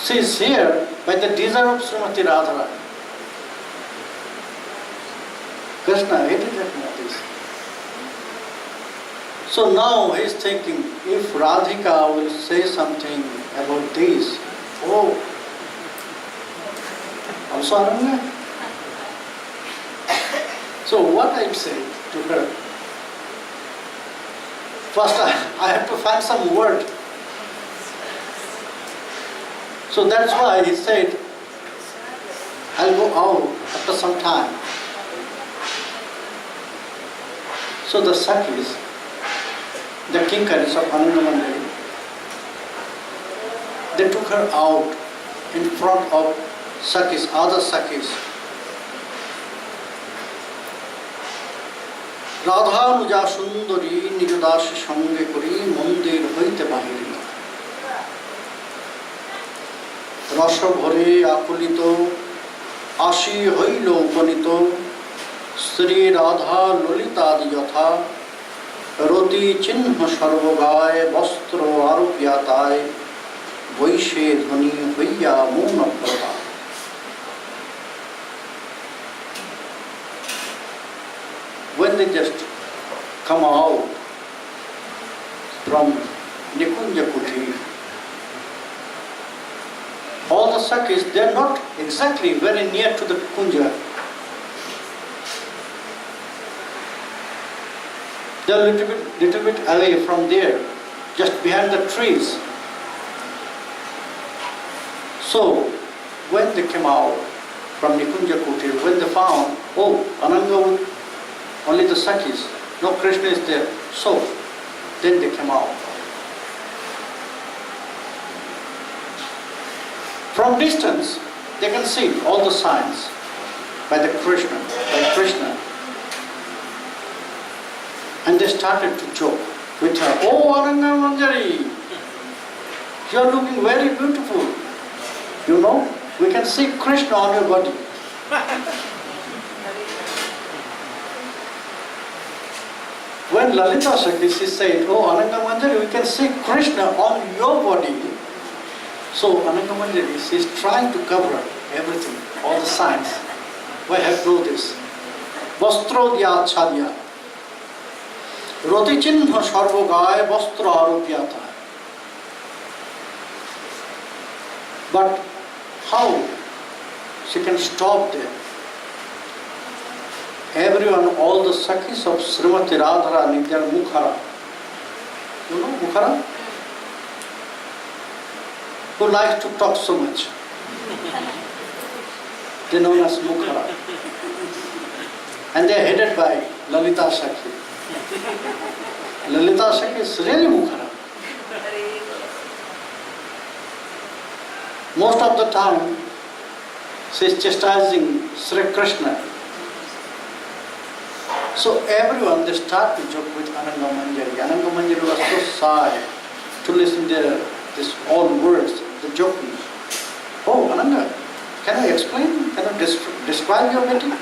She is here by the desire of Srimati Radharani. Krishna hated this. So now he is thinking, if Radhika will say something about this, oh, also Ananga. So what I say to her? First I have to find some word. So that's why he said, I'll go out after some time. So the Sakhis, the kinkaris of Ananga Manjari, they took her out in front of Sakhis, other Sakhis. Radhanuja Sundari Nijadashi Sange Kuri Mandir Hoite Bahiri Rasha Bhore Akulito Ashi Hoilo Upanito Sri Radha Lolita Diyatha Roti Chinha Sarvagaya Vastro Arupyatai Vaishe Dhani Vaya Mona Prabha. When they just come out from Nikunja Kuti, all the Sakhis, they are not exactly very near to the Kunja. They are little bit away from there, just behind the trees. So, when they came out from Nikunja Kuti, when they found, oh, Ananga, only the Sakhis, no Krishna is there. So, then they came out. From distance, they can see all the signs by Krishna. And they started to joke with her. Oh, Ananga Manjari, you are looking very beautiful. You know, we can see Krishna on your body. When Lalita Shakti said, oh, Ananga Manjari, we can see Krishna on your body. So Ananga Manjari, she is trying to cover everything, all the signs. Why have to do this? Vastro diya chadya. Roti chinha sarvagaya vastra arupyata. But how she can stop there? Everyone, all the Sakhis of Srimati Radharani, they are Mukhara. You know Mukhara? Who likes to talk so much. They are known as Mukhara. And they are headed by Lalita Sakhi. Lalita Sakhi is really Mukhara. Most of the time, she is chastising Sri Krishna. So everyone, they start to joke with Ananga Manjari. Ananga Manjari was so shy to listen to these all words, the joking. Oh, Ananga, can I explain? Can I describe your beauty?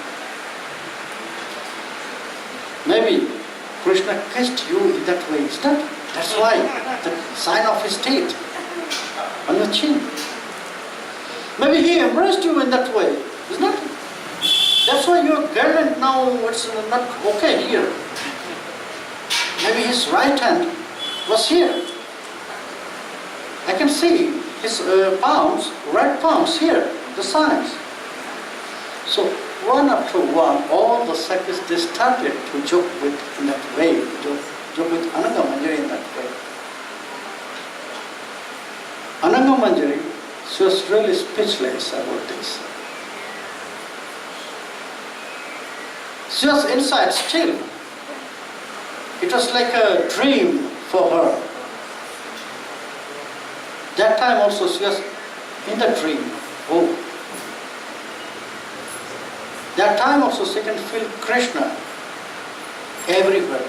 Maybe Krishna kissed you in that way, is that? That's why, the sign of his teeth on your chin. Maybe he embraced you in that way, isn't it? That's why your garland now it's not okay here. Maybe his right hand was here. I can see his palms, right palms here, the signs. So one after one, all the Sakhis, they started to joke with in that way, joke with Ananga Manjari in that way. Ananga Manjari, she was really speechless about this. She was inside still. It was like a dream for her. That time also she was in the dream. Oh. That time also she can feel Krishna everywhere.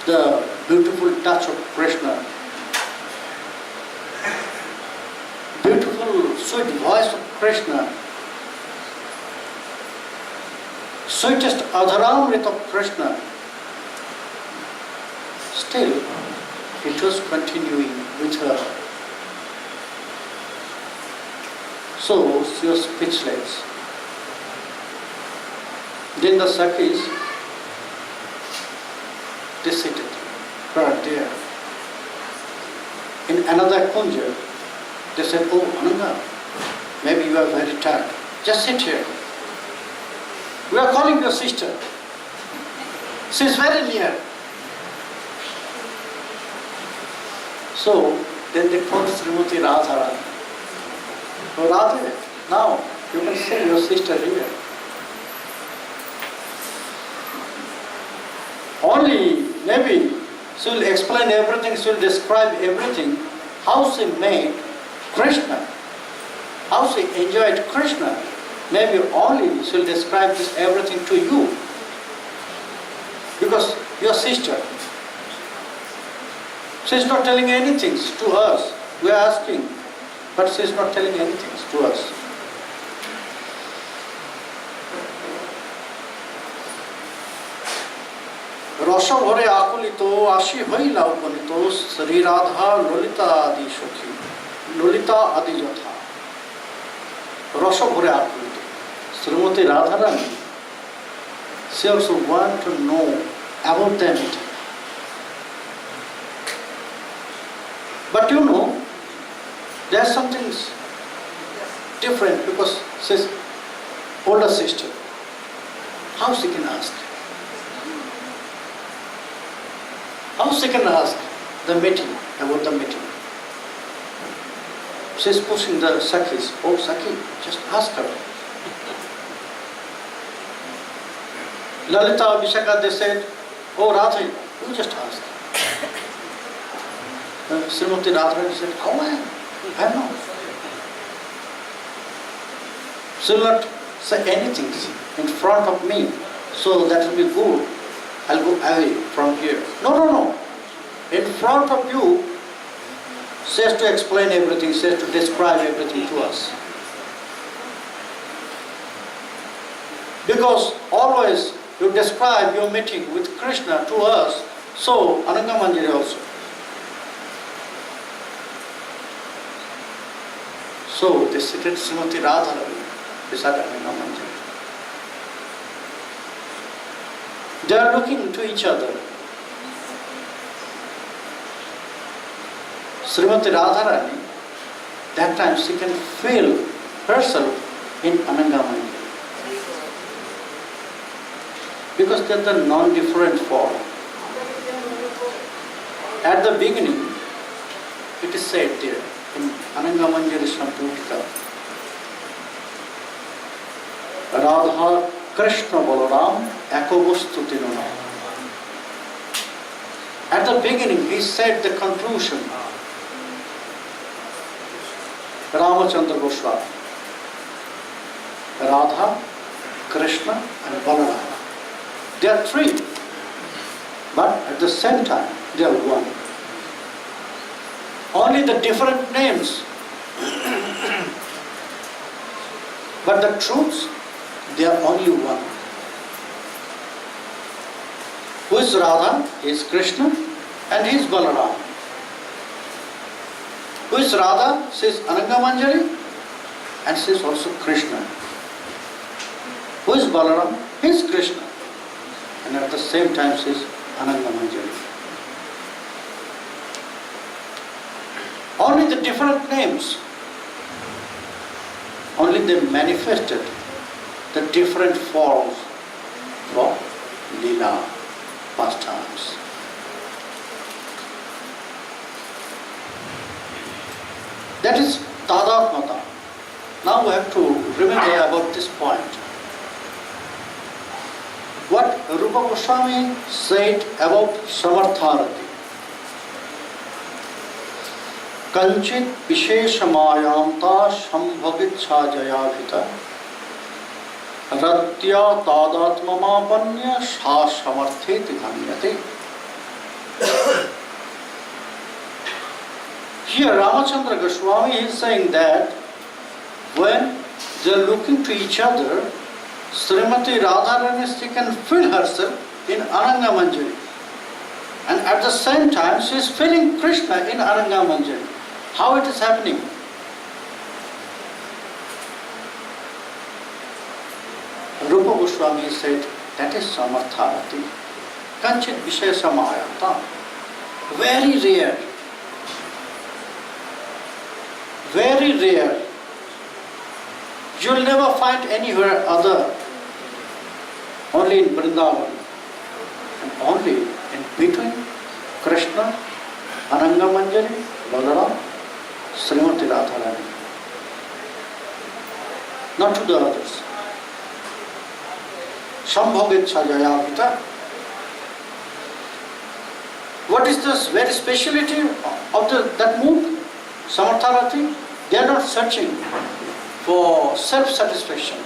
The beautiful touch of Krishna. Beautiful sweet voice of Krishna. Sweetest adharamrita of Krishna. Still, it was continuing with her. So she was speechless. Then the Sakhis, they seated right there. In another kunja, they said, "Oh, Ananga, maybe you are very tired. Just sit here. We are calling your sister. She is very near." So then they called Srimati Radharani. "Oh, Radhe, now you can see your sister here. Only maybe she will explain everything, she will describe everything, how she made Krishna, how she enjoyed Krishna. Maybe only she will describe this everything to you. Because your sister, she is not telling anything to us. We are asking, but she is not telling anything to us." রস ভরে আকুলিত আসি হইলা উপনীত শ্রী রাধা ললিতা আদি সখী ললিতা আদি যথা রস ভরে আকুলিত Shrimati Radharani, she also want to know about them. But you know, there's something different because she's older sister. How she can ask? How she can ask the meeting, about the meeting? She's pushing the Sakhis. "Oh, Sakhi, just ask her." Lalita, Vishaka, they said, "Oh, Radhe, you just ask." Srimati Radharani said, "How I am? I know." She will not say anything in front of me, so that will be good. I'll go away from here. No. In front of you, she has to explain everything, she has to describe everything to us. Because always you describe your meeting with Krishna to us, so Ananga Manjari also. So they seated Srimati Radharani beside Ananga Manjari. They are looking to each other. Srimati Radharani, that time she can feel herself in Ananga Manjari. Because they are the non-different form. At the beginning, it is said there in Ananga Manjari Samputika, Radha Krishna Balaram Ekovastutinona. At the beginning, he said the conclusion. Ramachandra Goswami, Radha, Krishna and Balaram. They are three, but at the same time, they are one. Only the different names. But the truths, they are only one. Who is Radha? He is Krishna and he is Balaram. Who is Radha? She is Ananga Manjari and she is also Krishna. Who is Balaram? He is Krishna. And at the same time she is Ananga Manjari. Only the different names, only they manifested the different forms for Leela pastimes. That is Tadatmata. Now we have to remember about this point. What Rupa Goswami said about Samartharati. Kanchit Visheshamayanta Shambhavitsa Jayavita Ratya Tadatmamapanya Sha Samartheti Dhanyate. Here Ramachandra Goswami is saying that when they are looking to each other, Srimati Radharani can feel herself in Ananga Manjari. And at the same time, she is feeling Krishna in Ananga Manjari. How it is happening? Goswami said, that is Samartharati. Kanchit Vishaya Samayata. Very rare. Very rare. You'll never find anywhere other. Only in Vrindavan. And only in between Krishna, Ananga Manjari, Balaram, Srimati Radharani. Not to the others. Shambhogit Sajaya Vita. What is the very speciality of that mood? Samartharati? They are not searching for self-satisfaction.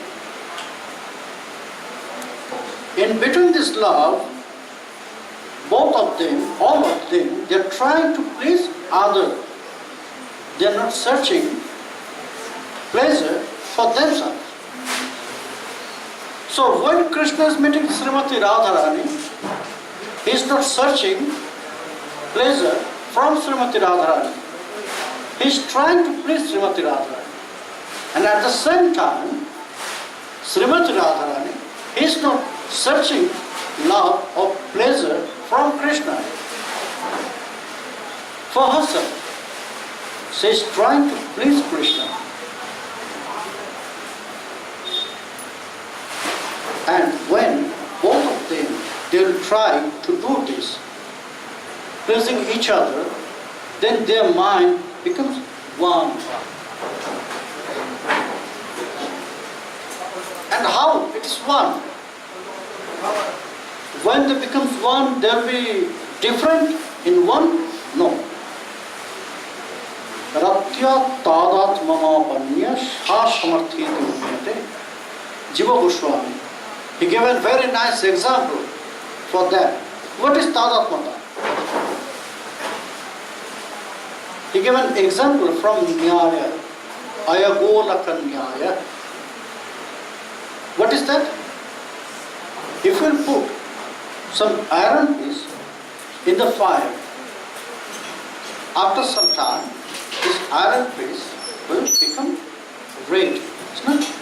In between this love, both of them, all of them, they are trying to please others. They are not searching pleasure for themselves. So when Krishna is meeting Srimati Radharani, he is not searching pleasure from Srimati Radharani. He is trying to please Srimati Radharani. And at the same time, Srimati Radharani is not searching love or pleasure from Krishna for herself. She is trying to please Krishna. And when both of them, they will try to do this, pleasing each other, then their mind becomes one. And how it is one? When they becomes one, they will be different in one? No. Ratya tadat mama panya sha samarthi devate. Jiva Goswami. He gave a very nice example for that. What is tadat mata? He gave an example from Nyaya. Ayagolaka Nyaya. What is that? If you put some iron piece in the fire, after some time, this iron piece will become red. Isn't it?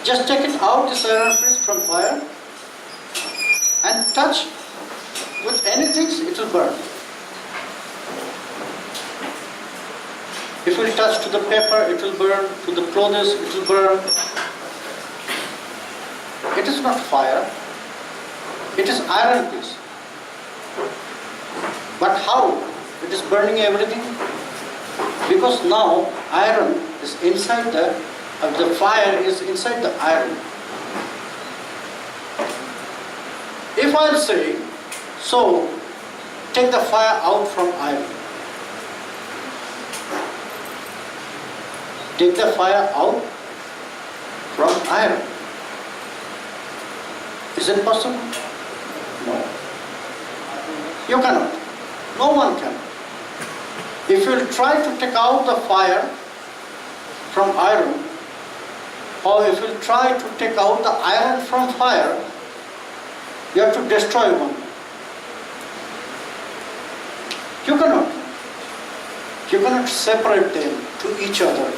Just take it out, this iron piece from fire, and touch with anything, it will burn. If you touch to the paper, it will burn. To the clothes, it will burn. It is not fire. It is iron piece. But how? It is burning everything. Because now iron is inside the fire is inside the iron. If I say, so take the fire out from iron. Take the fire out from iron. Is it possible? No. You cannot. No one can. If you try to take out the fire from iron, or if you try to take out the iron from fire, you have to destroy one. You cannot. You cannot separate them to each other.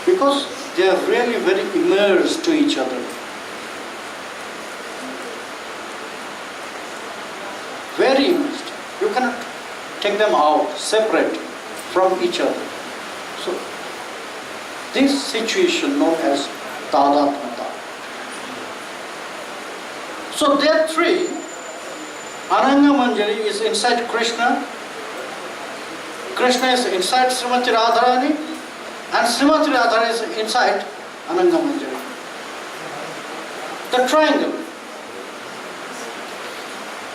Because they are really very immersed to each other. Very immersed. You cannot take them out, separate from each other. So, this situation known as Tadatmata. So there three, Ananga Manjari is inside Krishna, Krishna is inside Srimati Radharani, and Srimati Radharani is inside Ananga Manjari. The triangle.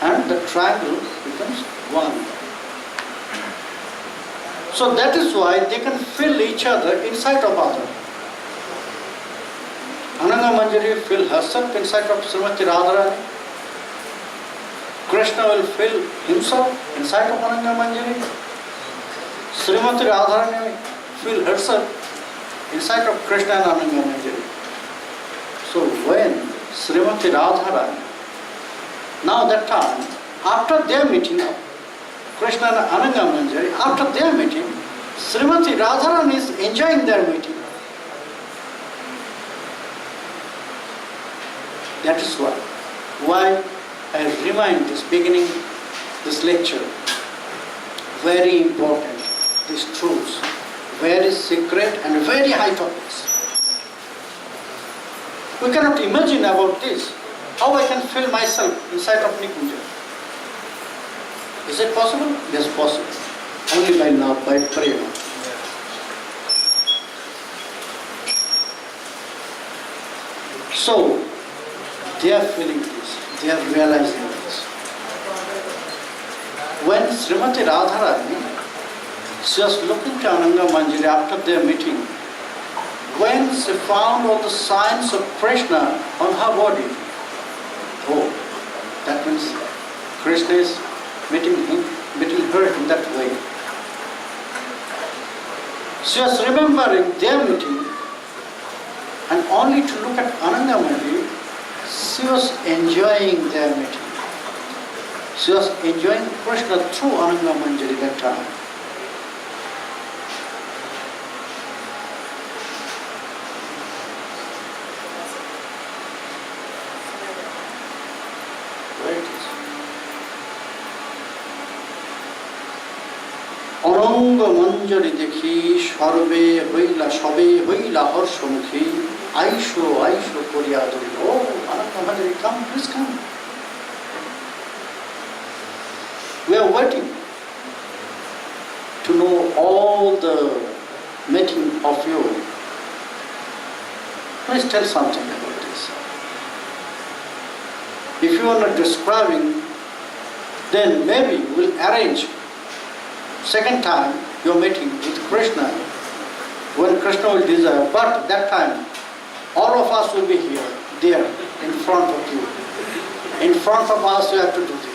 And the triangle becomes one. So that is why they can feel each other inside of other. Ananga Manjari feel herself inside of Srimati Radharani. Krishna will feel himself inside of Ananga Manjari. Srimati Radharani feel herself inside of Krishna and Ananga Manjari. So when Srimati Radharani, now that time, after their meeting, Krishna and Ananga Manjari, after their meeting, Srimati Radharani is enjoying their meeting. That is why I remind this beginning, this lecture, very important, these truths, very secret and very high topics. We cannot imagine about this, how I can feel myself inside of Nikunja. Is it possible? Yes, possible. Only by love, by prayer. So, they are feeling this, they are realizing this. When Srimati Radharani, she was looking to Ananga Manjari after their meeting, when she found all the signs of Krishna on her body, oh, that means Krishna is meeting her in that way. She was remembering their meeting, and only to look at Ananga Manjari, she was enjoying their meeting. She was enjoying Krishna through Ananga Manjari that time. Ananga Manjari dekhi sarve hoila sabe hoila harshamukhi aisho koriyaduri. Oh, Ananga Manjari, come, please come. We are waiting to know all the meeting of you. Please tell something about this. If you are not describing, then maybe we'll arrange second time your meeting with Krishna when Krishna will desire. But that time, all of us will be here, there, in front of you. In front of us you have to do this.